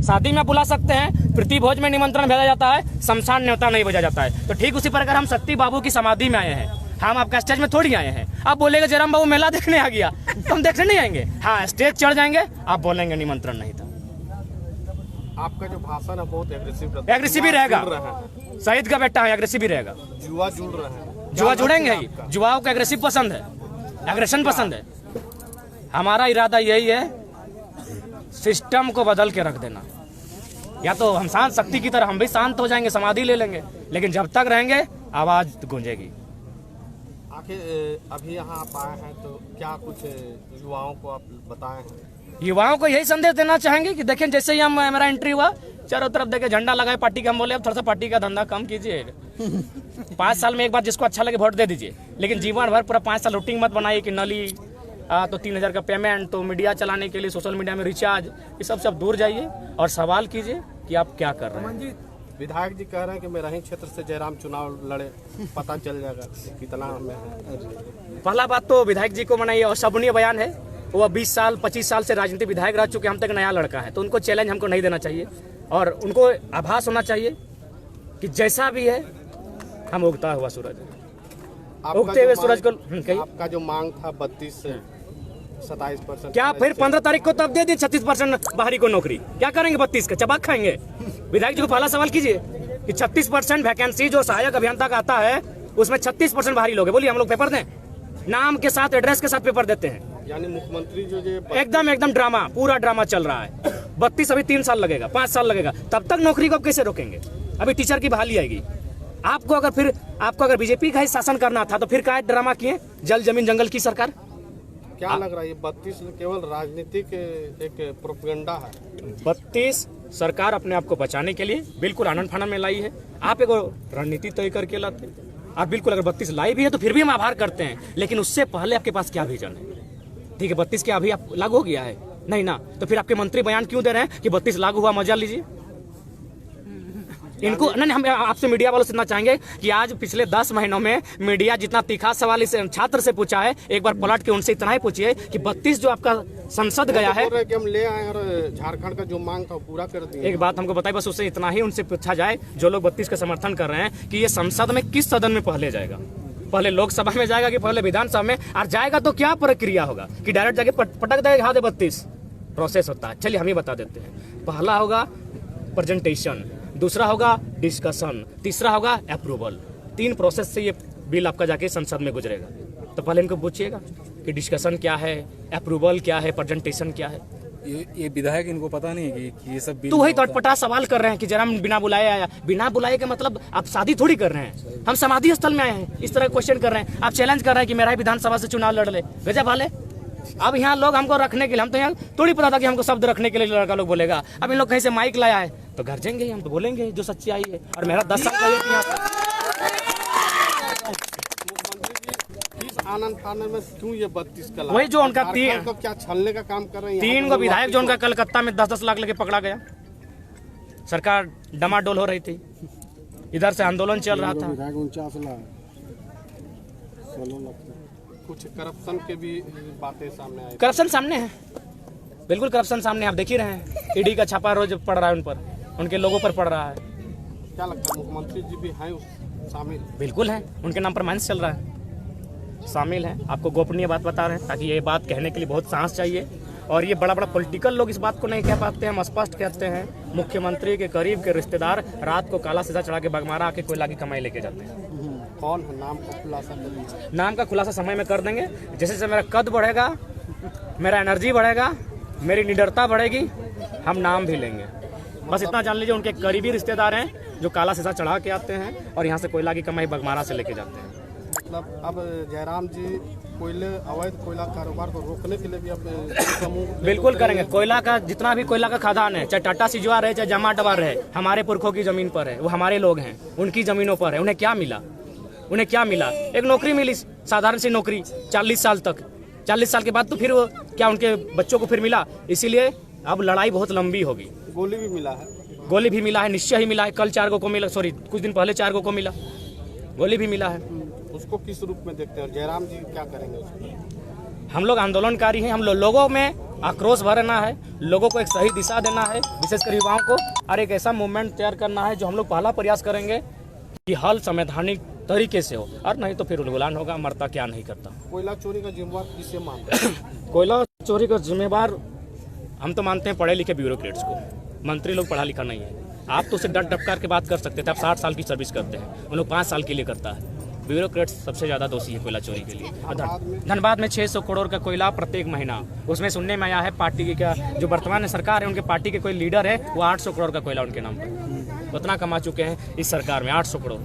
शादी में बुला सकते हैं, प्रीति भोज में निमंत्रण भेजा जाता है, शमशान न्योता नहीं भेजा जाता है। तो ठीक उसी प्रकार हम शक्ति बाबू की समाधि में आए हैं, हम आपका स्टेज में थोड़ी आए हैं। आप बोलेंगे जयराम बाबू मेला देखने आ गया, तो हम देखने नहीं आएंगे। हाँ, स्टेज चढ़ जाएंगे, आप बोलेंगे निमंत्रण नहीं था। आपका जो भाषण है बहुत एग्रेसिव ही रहेगा, शहीद का बेटा है, एग्रेसिव ही रहेगा। जुआ जुड़ रहे हैं, जुआ जुड़ेंगे ही, जुआओं को एग्रेसिव पसंद है, एग्रेशन पसंद है। हमारा इरादा यही है, सिस्टम को बदल के रख देना। या तो हम शांत शक्ति की तरह हम भी शांत हो जाएंगे, समाधि ले लेंगे, लेकिन जब तक रहेंगे आवाज गूंजेगी। आखिर अभी यहाँ आप आए हैं तो क्या कुछ युवाओं को आप बताए हैं? युवाओं को यही संदेश देना चाहेंगे कि देखें, जैसे ही हम मेरा एंट्री हुआ, चारों तरफ देखे झंडा लगाए पार्टी का, हम बोले अब थोड़ा सा पार्टी का धंधा कम कीजिए। 5 साल में एक बार जिसको अच्छा लगे वोट दे दीजिए, लेकिन जीवन भर पूरा 5 साल रूटीन मत बनाइए कि नली तो 3000 का पेमेंट, तो मीडिया चलाने के लिए सोशल मीडिया में रिचार्ज, ये सब दूर जाइए और सवाल कीजिए कि आप क्या कर रहे हैं। विधायक जी कह रहे हैं कि मेरा ही क्षेत्र से जयराम चुनाव लड़े, पता चल जाएगा कितना हमें है। पहला बात तो विधायक जी को मनाइए, और शबनीय बयान है, वो 20 साल 25 साल से राजनीतिक विधायक रह चुके, हम तक नया लड़का है, तो उनको चैलेंज हमको नहीं देना चाहिए। और उनको आभास होना चाहिए कि जैसा भी है हम उगता हुआ सूरज, उगते हुए सूरज को। आपका जो मांग था 32 से 27%, क्या फिर 15 तारीख को तब दे दी 36% बाहरी को नौकरी? क्या करेंगे 32 का चबाक खाएंगे? विधायक जी को पहला सवाल कीजिए कि 36% वैकेंसी जो सहायक अभियंता का आता है, उसमें 36% बाहरी लोग हैं। बोलिए हम लोग पेपर दें? नाम के साथ एड्रेस के साथ पेपर देते हैं। यानी मुख्यमंत्री जो एकदम ड्रामा, पूरा ड्रामा चल रहा है। 32 अभी 3 साल लगेगा, 5 साल लगेगा, तब तक नौकरी को आप कैसे रोकेंगे? अभी टीचर की बहाली आएगी। आपको अगर बीजेपी का ही शासन करना था तो फिर क्या ड्रामा किए? जल जमीन जंगल की सरकार। क्या लग रहा है ये 32 केवल राजनीतिक एक प्रोपेगेंडा है? 32 सरकार अपने आप को बचाने के लिए बिल्कुल आनंद फानन में लाई है। आप एक रणनीति तय करके लाते, आप बिल्कुल अगर 32 लाई भी है तो फिर भी हम आभार करते हैं, लेकिन उससे पहले आपके पास क्या विजन है? ठीक है, 32 क्या अभी आप लागू हो गया है? नहीं ना, तो फिर आपके मंत्री बयान क्यों दे रहे हैं कि 32 लागू हुआ, मजा लीजिए। इनको नहीं, हम आपसे मीडिया वालों से इतना चाहेंगे कि आज पिछले 10 महीनों में मीडिया जितना तीखा सवाल इस छात्र से पूछा है, एक बार पलट के उनसे इतना ही पूछिए कि 32 जो आपका संसद गया है, कि हम ले आए और झारखंड का जो मांग था पूरा कर दिया। एक बात हमको बताइए, बस उससे इतना ही उनसे पूछा जाए, जो लोग 32 का समर्थन कर रहे हैं, कि ये संसद में किस सदन में पहले जाएगा? पहले लोकसभा में जाएगा कि पहले विधानसभा में? और जाएगा तो क्या प्रक्रिया होगा कि डायरेक्ट जाके पटक देगा हाँ दे 32? प्रोसेस होता है, चलिए हम ही बता देते हैं। पहला होगा प्रेजेंटेशन, दूसरा होगा डिस्कशन, तीसरा होगा अप्रूवल। 3 प्रोसेस से ये बिल आपका जाके संसद में गुजरेगा। तो पहले इनको पूछिएगा कि डिस्कशन क्या है, अप्रूवल क्या है, प्रेजेंटेशन क्या है। ये विधायक इनको पता नहीं है कि ये सब बिल। तो वही तटपटा सवाल कर रहे हैं कि जरा बिना बुलाए आया। बिना बुलाए का मतलब आप शादी थोड़ी कर रहे हैं, हम समाधि स्थल में आए हैं, इस तरह क्वेश्चन कर रहे हैं। आप चैलेंज कर रहे हैं कि मेरा ही विधानसभा से चुनाव लड़ ले, गजब वाले। अब यहाँ लोग हमको रखने के लिए, हम तो यहाँ थोड़ी पता था कि हमको शब्द रखने के लिए लड़का लोग बोलेगा। अब इन लोग कहीं से माइक लाया है तो गरजेंगे, हम तो बोलेंगे जो सच्चाई है। और मेरा 10 साल का आनंद फानन में क्यों ये 32 का? वही जो उनका को क्या छलने का काम कर रहे हैं? 3 को विधायक जो उनका कलकत्ता में 10-10 लाख लेके पकड़ा गया, सरकार डमाडोल हो रही थी, इधर से आंदोलन चल रहा था। कुछ करप्शन के भी बातें सामने आई। करप्शन सामने है, बिल्कुल करप्शन सामने, आप देख ही रहे हैं। ईडी का छापा रोज पड़ रहा है उन पर, उनके लोगों पर पड़ रहा है। क्या लगता है मुख्यमंत्री जी भी हैं शामिल? बिल्कुल है, उनके नाम पर माइंस चल रहा है, शामिल हैं। आपको गोपनीय बात बता रहे हैं ताकि ये बात कहने के लिए बहुत साहस चाहिए। और ये बड़ा पॉलिटिकल लोग इस बात को नहीं कह पाते, हम स्पष्ट कहते हैं। मुख्यमंत्री के करीब के रिश्तेदार रात को काला सीधा चढ़ा के बगमारा आके कोयला की कमाई लेके जाते हैं। कौन है? नाम का खुलासा कर दीजिए। नाम का खुलासा समय में कर देंगे। जैसे जैसे मेरा कद बढ़ेगा, मेरा एनर्जी बढ़ेगा, मेरी निडरता बढ़ेगी, हम नाम भी लेंगे। बस इतना जान लीजिए, उनके करीबी रिश्तेदार हैं जो काला सीधा चढ़ा के आते हैं और यहाँ से कोयला की कमाई बगमारा से लेके जाते हैं। मतलब अब जयराम जी अवैध कोयला कारोबार को रोकने के लिए भी अब समूह बिल्कुल करेंगे। कोयला का जितना भी कोयला का खदान है, चाहे टाटा सिजवा रहे चाहे जमा डबा रहे, हमारे पुरखों की जमीन पर है, वो हमारे लोग हैं, उनकी जमीनों पर है। उन्हें क्या मिला? उन्हें क्या मिला? एक नौकरी मिली, साधारण सी नौकरी 40 साल तक। 40 साल के बाद तो फिर वो क्या उनके बच्चों को फिर मिला? इसीलिए अब लड़ाई बहुत लंबी होगी। गोली भी मिला है, गोली भी मिला है, निश्चय ही मिला है। कल 4 को मिला, सॉरी कुछ दिन पहले 4 को मिला, गोली भी मिला है। उसको किस रूप में देखते हैं और जयराम जी क्या करेंगे उसको? हम लोग आंदोलनकारी हैं, हम लोगों में आक्रोश भरना है, लोगों को एक सही दिशा देना है, विशेषकर युवाओं को, और एक ऐसा मूवमेंट तैयार करना है जो हम लोग पहला प्रयास करेंगे कि हल संवैधानिक तरीके से हो, और नहीं तो फिर उलगुलान होगा, मरता क्या नहीं करता। कोयला चोरी का जिम्मेवार किसे मानते हैं? कोयला चोरी का जिम्मेवार हम तो मानते हैं पढ़े लिखे ब्यूरोक्रेट्स को। मंत्री लोग पढ़ा लिखा नहीं है। आप तो उसे डट डपकार के बात कर सकते थे, आप 60 साल की सर्विस करते हैं, उन लोग 5 साल के लिए करता है। ब्यूरोक्रेट्स सबसे ज़्यादा दोषी है कोयला चोरी के लिए। धनबाद में 600 करोड़ का कोयला प्रत्येक महीना, उसमें सुनने में आया है पार्टी की क्या जो वर्तमान सरकार है उनके पार्टी के कोई लीडर है वो 800 करोड़ का कोयला उनके नाम पर उतना कमा चुके हैं इस सरकार में, 800 करोड़।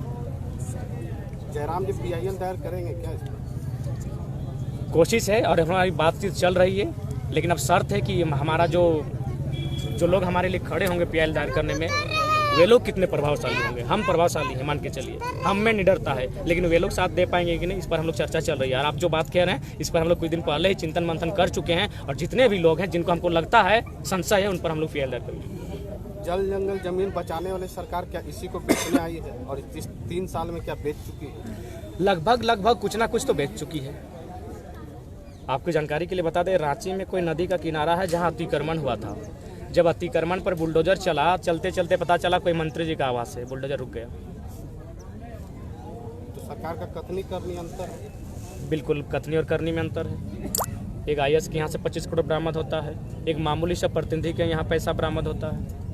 जयराम जी PIL दायर करेंगे क्या इस पर? कोशिश है और हमारी बातचीत चल रही है, लेकिन अब शर्त है कि हमारा जो लोग हमारे लिए खड़े होंगे PIL दायर करने में, वे लोग कितने प्रभावशाली होंगे। हम प्रभावशाली हैं, मान के चलिए, हम में निडरता है, लेकिन वे लोग साथ दे पाएंगे कि नहीं, इस पर हम लोग चर्चा चल रही है। और आप जो बात कह रहे हैं इस पर हम लोग कुछ दिन पहले ही चिंतन मंथन कर चुके हैं, और जितने भी लोग हैं जिनको हमको लगता है संशय है, उन पर हम लोग PIL दायर करेंगे। जल जंगल जमीन बचाने वाली सरकार क्या इसी को बेचने आई है, और इस 3 साल में क्या बेच चुकी है? लगभग कुछ ना कुछ तो बेच चुकी है। आपकी जानकारी के लिए बता दें, रांची में कोई नदी का किनारा है जहां अतिक्रमण हुआ था। जब अतिक्रमण पर बुलडोजर चला, चलते चलते पता चला कोई मंत्री जी का आवाज़ है, बुलडोजर रुक गया। तो सरकार का कथनी करनी अंतर है? बिल्कुल, कथनी और करनी में अंतर है। एक IAS के यहाँ से 25 करोड़ बरामद होता है, एक मामूली सा प्रतिनिधि के यहाँ पैसा बरामद होता है।